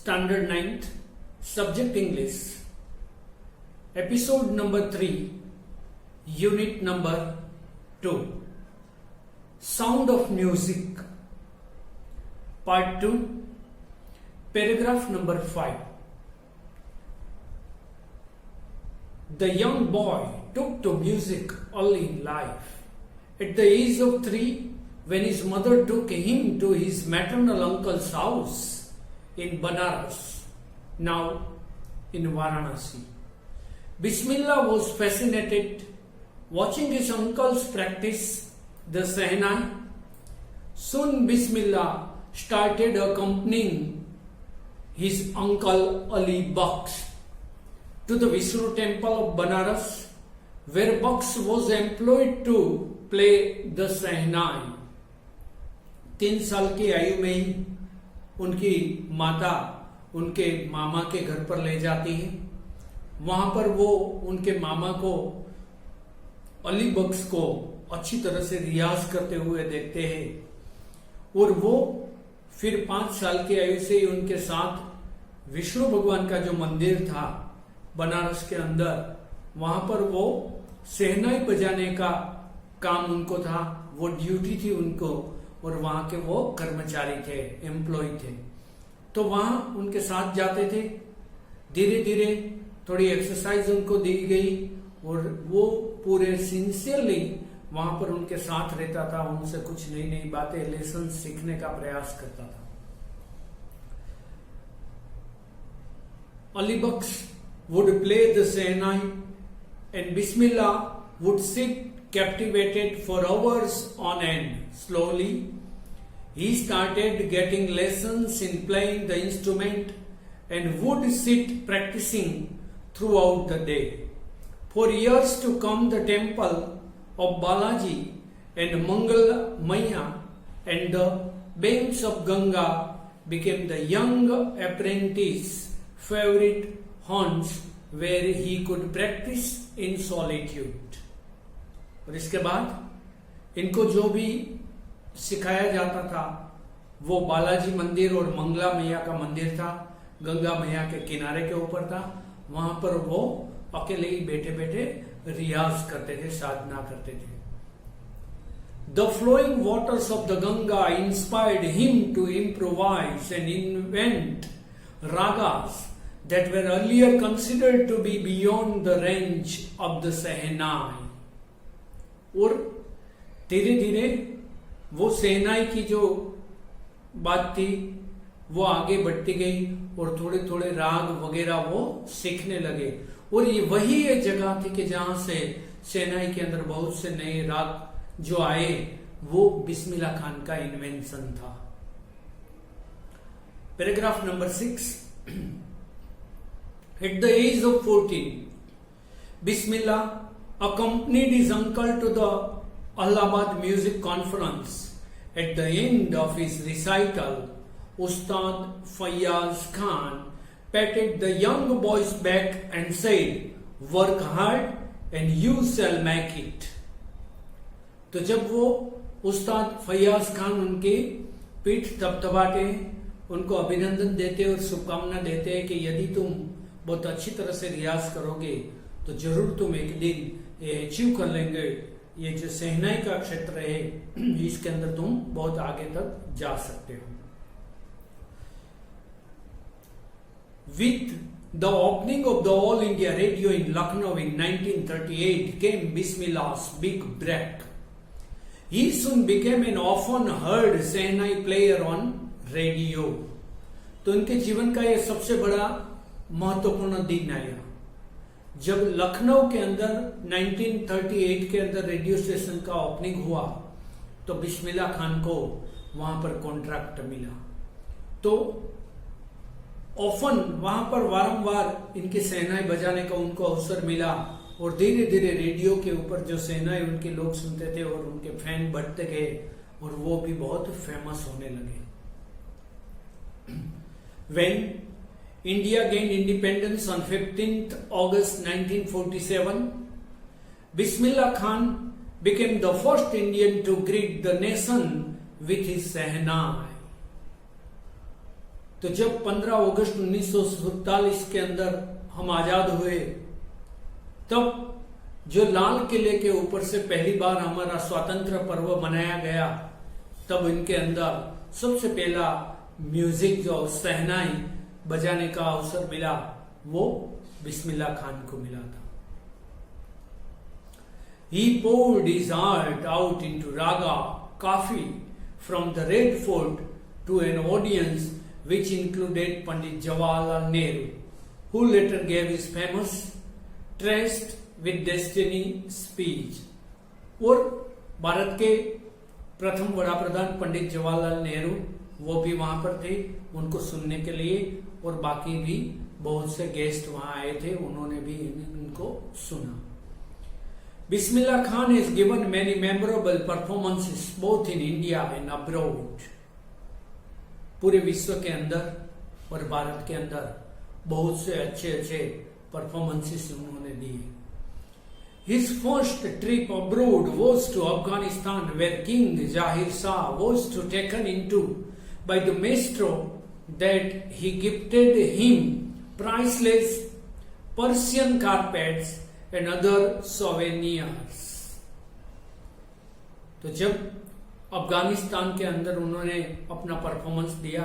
Standard 9th, Subject English, Episode number 3, Unit number 2, Sound of Music, Part 2, Paragraph number 5. The young boy took to music early in life. At the age of 3, when his mother took him to his maternal uncle's house in Banaras, now in Varanasi, Bismillah was fascinated watching his uncles practice the Sehnai. Soon Bismillah started accompanying his uncle Ali Baksh to the Vishnu temple of Banaras, where Baksh was employed to play the Sehnai. 3 साल की आयु में ही उनकी माता उनके मामा के घर पर ले जाती है। वहां पर वो उनके मामा को, अली बख्श को अच्छी तरह से रियाज करते हुए देखते हैं और वो फिर 5 साल की आयु से ही उनके साथ विष्णु भगवान का जो मंदिर था बनारस के अंदर, वहां पर वो सेहनाई बजाने का काम उनको था, वो ड्यूटी थी उनको, और वहां के वो कर्मचारी थे, एम्प्लॉय थे। तो वहां उनके साथ जाते थे। धीरे धीरे थोड़ी एक्सरसाइज उनको दी गई और वो पूरे सिंसियरली वहां पर उनके साथ रहता था, उनसे कुछ नई नई बातें, लेसन सीखने का प्रयास करता था। Ali Baksh would play the Sehnai and Bismillah would sit captivated for hours on end. Slowly, he started getting lessons in playing the instrument and would sit practicing throughout the day. For years to come, the temple of Balaji and Mangal Maya and the banks of Ganga became the young apprentice's favorite haunts where he could practice in solitude. और इसके बाद इनको जो भी सिखाया जाता था वो बालाजी मंदिर और मंगला मैया का मंदिर था, गंगा मैया के किनारे के ऊपर था। वहां पर वो अकेले ही बैठे बैठे रियाज करते थे, साधना करते थे। The flowing waters of the Ganga inspired him to improvise and invent ragas that were earlier considered to be beyond the range of the Sehnai. और धीरे धीरे वो सेहनाई की जो बात थी वो आगे बढ़ती गई और थोड़े थोड़े राग वगैरह वो सीखने लगे। और ये वही एक जगह थी कि जहां से सेहनाई के अंदर बहुत से नए राग जो आए वो बिस्मिल्लाह खान का इन्वेंशन था। Paragraph number 6। At the age of 14, Bismillah accompanied his uncle to the Allahabad Music Conference. At the end of his recital, Ustad Fayyaz Khan patted the young boy's back and said, "Work hard and you shall make it." तो जब वो उस्ताद फैयाज खान उनकी पीठ थपथपाते, उनको अभिनंदन देते और शुभकामना देते हैं कि यदि तुम बहुत अच्छी तरह से रियाज करोगे तो जरूर तुम एक दिन ये अचीव कर लेंगे। ये जो सेहनाई का क्षेत्र है इसके अंदर तुम बहुत आगे तक जा सकते हो। With the opening of the All India Radio in Lucknow in 1938 came Bismillah's big break. He soon became an often heard Sehnai player on radio. तो उनके जीवन का यह सबसे बड़ा महत्वपूर्ण दिन आया जब लखनऊ के अंदर 1938 के अंदर रेडियो स्टेशन का ओपनिंग हुआ। तो बिस्मिल्लाह खान को वहां पर कॉन्ट्रैक्ट मिला। तो ऑफन वहां पर वारंवार इनके सेहनाई बजाने का उनको अवसर मिला और धीरे धीरे रेडियो के ऊपर जो सेहनाई उनके लोग सुनते थे और उनके फैन बढ़ते गए और वो भी बहुत फेमस होने लगे। When India gained independence on 15th August 1947, Bismillah Khan became the first Indian to greet the nation with his Sehnai. तो जब 15 अगस्त 1947 के अंदर हम आजाद हुए, तब जो लाल किले के ऊपर से पहली बार हमारा स्वतंत्र पर्व मनाया गया, तब इनके अंदर सबसे पहला म्यूजिक जो शहनाई बजाने का अवसर मिला वो बिस्मिल्लाह खान को मिला था। He poured his heart out into raga kafi from the Red Fort to an audience which included Pandit Jawaharlal Nehru, who later gave his famous Traced with Destiny speech। और भारत के प्रथम बड़ा प्रधान पंडित जवाहरलाल नेहरू वो भी वहां पर थे उनको सुनने के लिए, और बाकी भी बहुत से गेस्ट वहां आए थे, उन्होंने भी इनको सुना। Bismillah Khan has given many memorable performances both in India and abroad। पूरे विश्व के अंदर और भारत के अंदर बहुत से अच्छे अच्छे परफॉर्मेंसेस उन्होंने दिए। His first trip abroad was to Afghanistan, where King Zahir Shah was taken into by the maestro that he gifted him priceless Persian carpets and other souvenirs। तो जब अफगानिस्तान के अंदर उन्होंने अपना परफॉर्मेंस दिया,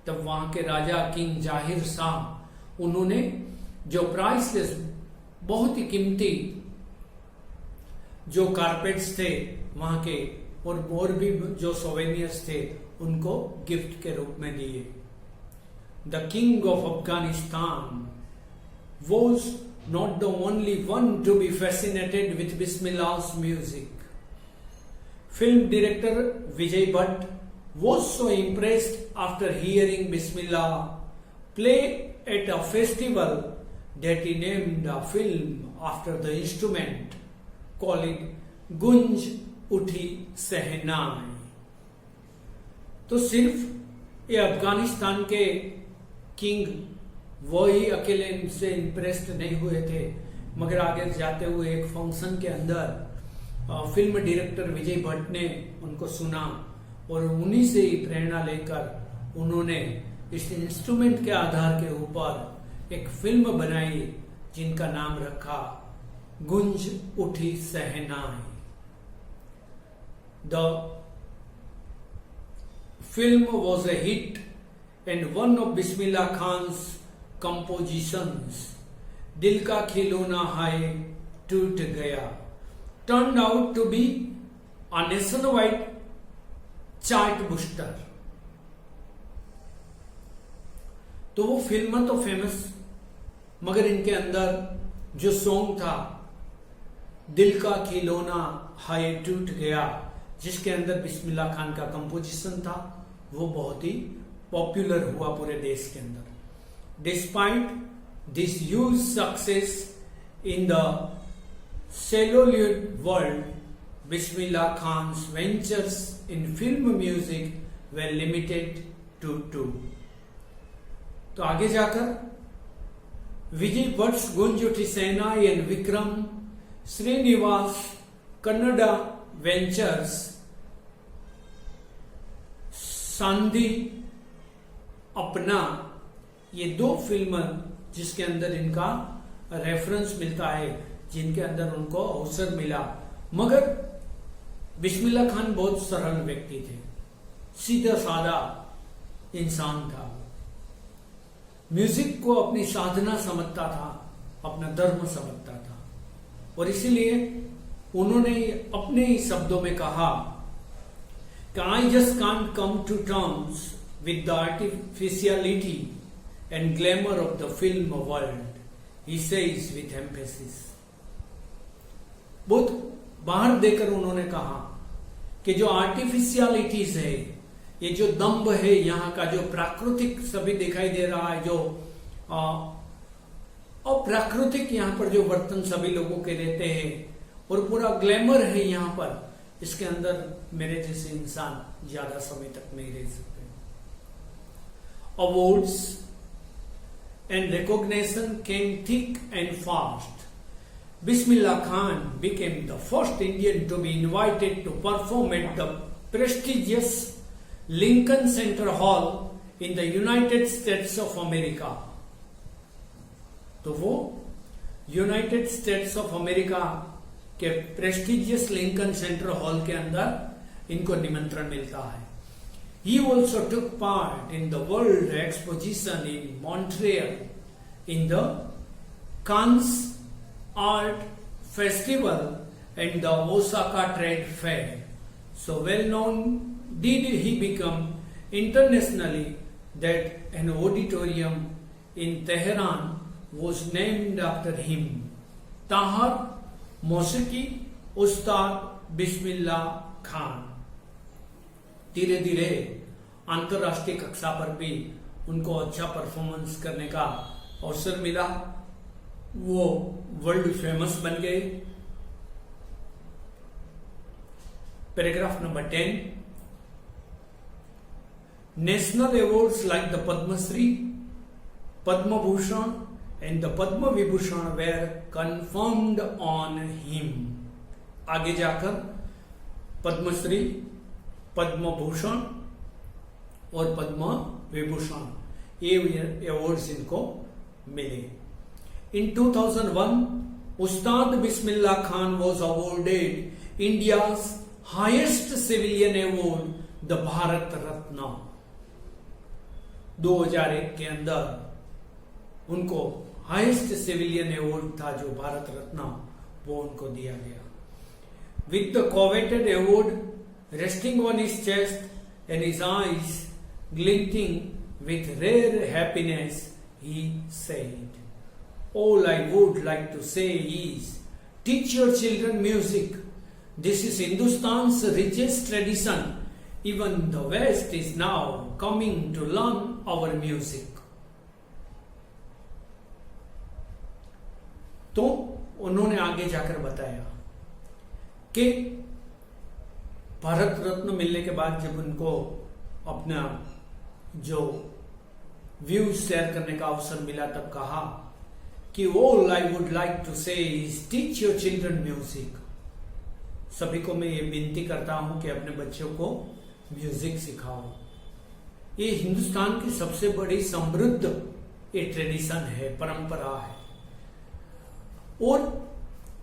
तब वहां के राजा किंग जाहिर शाह उन्होंने जो प्राइसलेस बहुत ही कीमती जो कारपेट्स थे वहां के और भी जो सोवेनियर्स थे उनको गिफ्ट के रूप में दिए। The king of Afghanistan was not the only one to be fascinated with Bismillah's music। Film director Vijay Bhatt was so impressed after hearing Bismillah play at a festival that he named a film after the instrument, calling Gunj Uthi Sehnai। तो सिर्फ ये अफगानिस्तान के king वो ही अकेले से impressed नहीं हुए थे, मगर आगे जाते हुए एक फंक्शन के अंदर फिल्म डायरेक्टर विजय भट्ट ने उनको सुना और उन्हीं से ही प्रेरणा लेकर उन्होंने इस इंस्ट्रूमेंट के आधार के ऊपर एक फिल्म बनाई जिनका नाम रखा Goonj Uthi Shehnai. The film was a hit and one of Bismillah Khan's compositions, दिल का खिलौना हाय टूट गया, turned out to be a nationwide chart booster। तो वो फिल्म तो फेमस, मगर इनके अंदर जो सॉन्ग था दिल का खिलौना हाय टूट गया, जिसके अंदर बिस्मिल्लाह खान का कंपोजिशन था, वो बहुत ही पॉपुलर हुआ पूरे देश के अंदर। Despite this huge success in the celluloid world, Bismillah Khan's ventures in film music were limited to two। तो आगे जाकर विजय भट्ट गुंज उठी सेनाई एंड विक्रम श्रीनिवास कन्नड़ा वेंचर्स सांधी अपना, ये दो फिल्म जिसके अंदर इनका रेफरेंस मिलता है, जिनके अंदर उनको अवसर मिला। मगर बिस्मिल्लाह खान बहुत सरल व्यक्ति थे, सीधा साधा इंसान था, म्यूजिक को अपनी साधना समझता था, अपना धर्म समझता था, और इसीलिए उन्होंने अपने ही शब्दों में कहा कि I just can't come to terms with the artificiality and glamour of the film world, he says with emphasis। बहुत बाहर देकर उन्होंने कहा कि जो आर्टिफिशियलिटीज है, ये जो दम्भ है, यहाँ का जो प्राकृतिक सभी दिखाई दे रहा है, जो अप्राकृतिक यहाँ पर जो बर्तन सभी लोगों के रहते हैं और पूरा ग्लैमर है यहाँ पर, इसके अंदर मेरे जैसे इंसान ज्यादा समय तक नहीं रह सकते। Awards and recognition came thick and fast। Bismillah Khan became the first Indian to be invited to perform at the prestigious Lincoln Center Hall in the United States of America. तो वो यूनाइटेड स्टेट्स ऑफ अमेरिका के prestigious Lincoln centre hall के अंदर इनको निमंत्रण मिलता है. He also took part in the World Exposition in Montreal, in the Cannes Art Festival and the Osaka Trade Fair. So well known did he become internationally that an auditorium in Tehran was named after him. Tahir मौसीकी उस्ताद बिस्मिल्लाह खान. धीरे धीरे अंतरराष्ट्रीय कक्षा पर भी उनको अच्छा performance करने का अवसर मिला. वो वर्ल्ड फेमस बन गए. Paragraph number 10. National awards like the Padma Shri, Padma Bhushan and the Padma Vibhushan were conferred on him. आगे जाकर पद्मश्री, पद्म भूषण और पद्म विभूषण ये अवार्ड्स इनको मिले. In 2001, Ustad Bismillah Khan was awarded India's highest civilian award, the Bharat Ratna. 2001 के अंदर उनको highest civilian award था जो भारत रत्न, वो उनको दिया गया. With the coveted award resting on his chest and his eyes glinting with rare happiness, he said, all I would like to say is teach your children music. This is Hindustan's richest tradition. Even the West is now coming to learn our music. तो उन्होंने आगे जाकर बताया कि भारत रत्न मिलने के बाद जब उनको अपना जो व्यूज शेयर करने का अवसर मिला, तब कहा कि all I would like to say is teach your children music. सभी को मैं ये विनती करता हूं कि अपने बच्चों को म्यूजिक सिखाओ. ये हिंदुस्तान की सबसे बड़ी समृद्ध ये ट्रेडिशन है, परंपरा है. और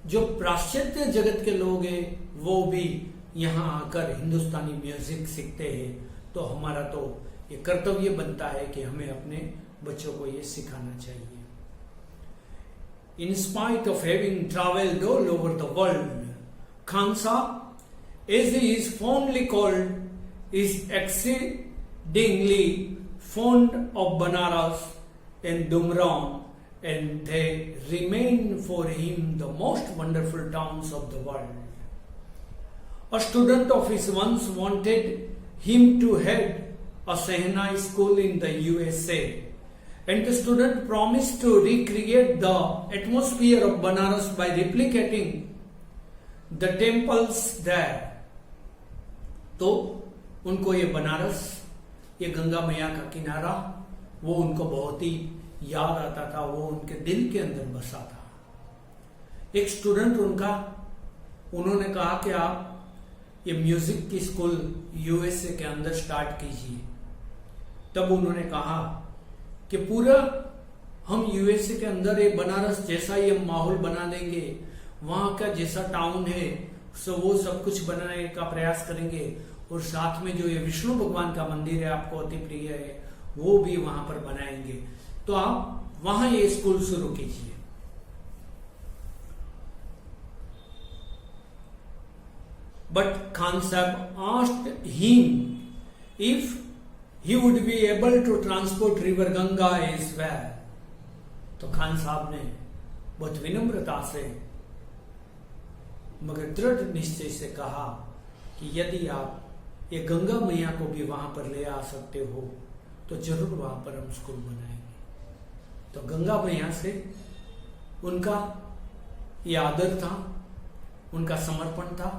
जो पाश्चात्य जगत के लोग हैं वो भी यहाँ आकर हिंदुस्तानी म्यूजिक सीखते हैं. तो हमारा तो ये कर्तव्य बनता है कि हमें अपने बच्चों को ये सिखाना चाहिए. In spite of having travelled all over the world, Khan Sahab, as he is fondly called, is exceedingly fond of Banaras and Dumraon, and they remain for him the most wonderful towns of the world. A student of his once wanted him to head a Sehnai school in the USA, and the student promised to recreate the atmosphere of Banaras by replicating the temples there. तो उनको ये बनारस, ये गंगा मैया का किनारा, वो उनको बहुत ही याद आता था, वो उनके दिल के अंदर बसा था. एक स्टूडेंट उन्होंने कहा कि आप ये म्यूजिक की स्कूल यूएसए के अंदर स्टार्ट कीजिए. तब उन्होंने कहा कि पूरा हम यूएसए के अंदर ये बनारस जैसा ये माहौल बना देंगे, वहां का जैसा टाउन है वो सब कुछ बनाने का प्रयास करेंगे, और साथ में जो ये विष्णु भगवान का मंदिर है आपको अति प्रिय है, वो भी वहां पर बनाएंगे. तो आप वहां ये स्कूल शुरू कीजिए. But Khan Sahab asked him if he would be able to transport river Ganga as well. तो खान साहब ने बहुत विनम्रता से मगर दृढ़ निश्चय से कहा कि यदि आप ये गंगा मैया को भी वहां पर ले आ सकते हो तो जरूर वहां पर हम स्कूल बनाएंगे. तो गंगा मैया से उनका ये आदर था, उनका समर्पण था,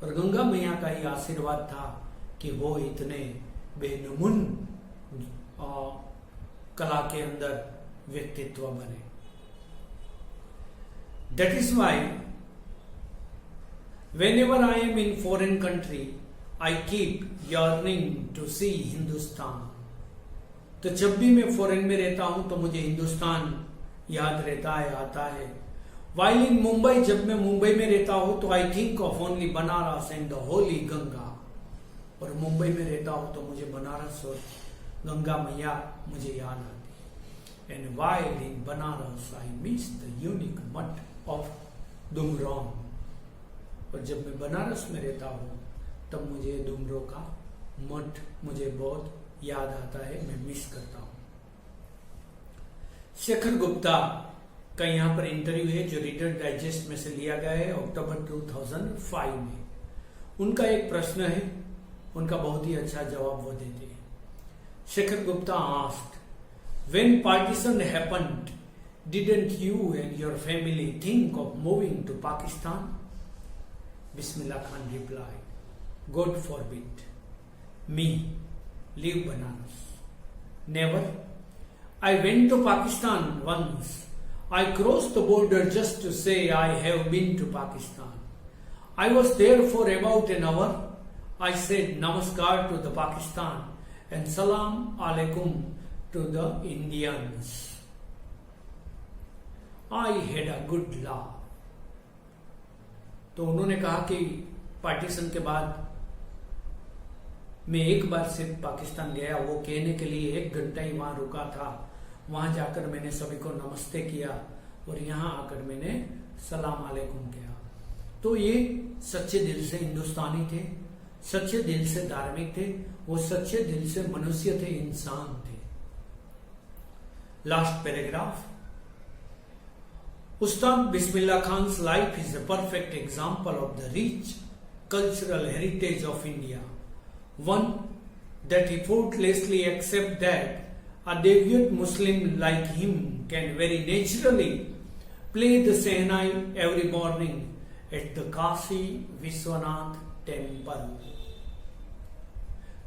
और गंगा मैया का ये आशीर्वाद था कि वो इतने बेनमून कला के अंदर व्यक्तित्व बने. That is why whenever I am in foreign country, I keep yearning to see Hindustan. तो जब भी मैं फॉरेन में रहता हूं तो मुझे हिंदुस्तान याद रहता है, आता है। वाइल इन मुंबई, जब मैं मुंबई में रहता हूं तो I think of only Banaras and the Holi Ganga. और मुंबई में रहता हूं तो मुझे बनारस और गंगा मैया मुझे याद आती है। And while in Banaras I miss the unique मठ ऑफ डुमरौन। और जब मैं बनारस में रहता हूं तब मुझे डुमरो का मठ मुझे बहुत याद आता है, मैं मिस करता हूं। शेखर गुप्ता का यहाँ पर इंटरव्यू है जो रीडर डाइजेस्ट में से लिया गया है अक्टूबर 2005 में। उनका एक प्रश्न है, उनका बहुत ही अच्छा जवाब वो देते हैं। Shekhar Gupta asked, when partition happened, didn't you and your family think of moving to Pakistan? Bismillah Khan replied, God forbid me leave Banaras. Never. I went to Pakistan once. I crossed the border just to say I have been to Pakistan. I was there for about an hour. I said namaskar to the Pakistan and salam alaikum to the Indians. I had a good laugh. तो उन्होंने कहा कि partition के बाद मैं एक बार सिर्फ पाकिस्तान गया, वो कहने के लिए 1 घंटा ही वहां रुका था। वहां जाकर मैंने सभी को नमस्ते किया और यहां आकर मैंने सलाम अलैकुम किया। तो ये सच्चे दिल से हिंदुस्तानी थे, सच्चे दिल से धार्मिक थे, वो सच्चे दिल से मनुष्य थे, इंसान थे। Last paragraph, Ustad Bismillah Khan's life is a perfect example of the rich cultural heritage of India. One, that effortlessly accept that a devout Muslim like him can very naturally play the Shehnai every morning at the Kashi Vishwanath temple.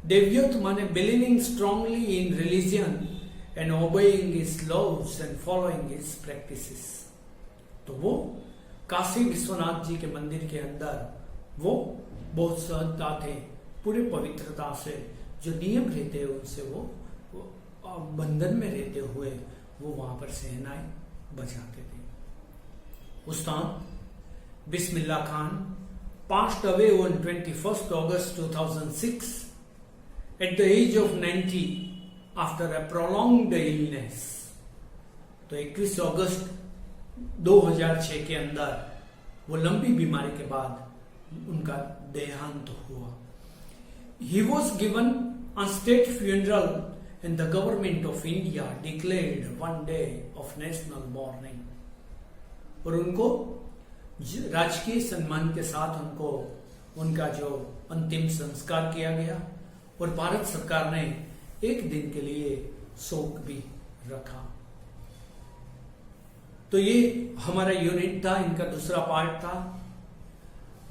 Devout माने believing strongly in religion and obeying his laws and following his practices. तो वो काशी विश्वनाथ जी के मंदिर के अंदर वो बहुत सहजता थे, पूरे पवित्रता से जो नियम रहते हैं उनसे वो बंधन में रहते हुए वो वहां पर सहनाएं बजाते थे। उस्ताद Bismillah Khan passed away on 21st August 2006 at the age of 90 after a prolonged illness. तो 21 अगस्त 2006 के अंदर वो लंबी बीमारी के बाद उनका देहांत हुआ। He was given a state funeral and the government of India declared one day of national mourning. और उनको राजकीय सम्मान के साथ उनको उनका जो अंतिम संस्कार किया गया और भारत सरकार ने एक दिन के लिए शोक भी रखा। तो ये हमारा यूनिट था, इनका दूसरा पार्ट था।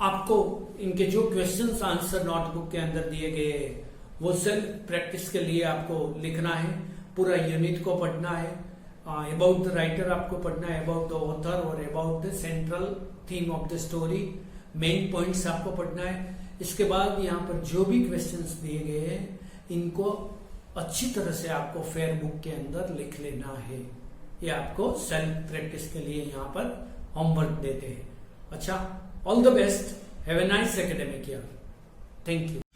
आपको इनके जो क्वेश्चंस आंसर नोटबुक के अंदर दिए गए वो सेल्फ प्रैक्टिस के लिए आपको लिखना है, पूरा यूनिट को पढ़ना है, अबाउट द राइटर आपको पढ़ना है, अबाउट द ऑथर और about the central theme of the story, main points आपको पढ़ना है। इसके बाद यहाँ पर जो भी क्वेश्चंस दिए गए हैं इनको अच्छी तरह से आपको फेयर बुक के अंदर लिख लेना है। ये आपको सेल्फ प्रैक्टिस के लिए यहाँ पर होमवर्क देते हैं। अच्छा, all the best. Have a nice academic year. Thank you.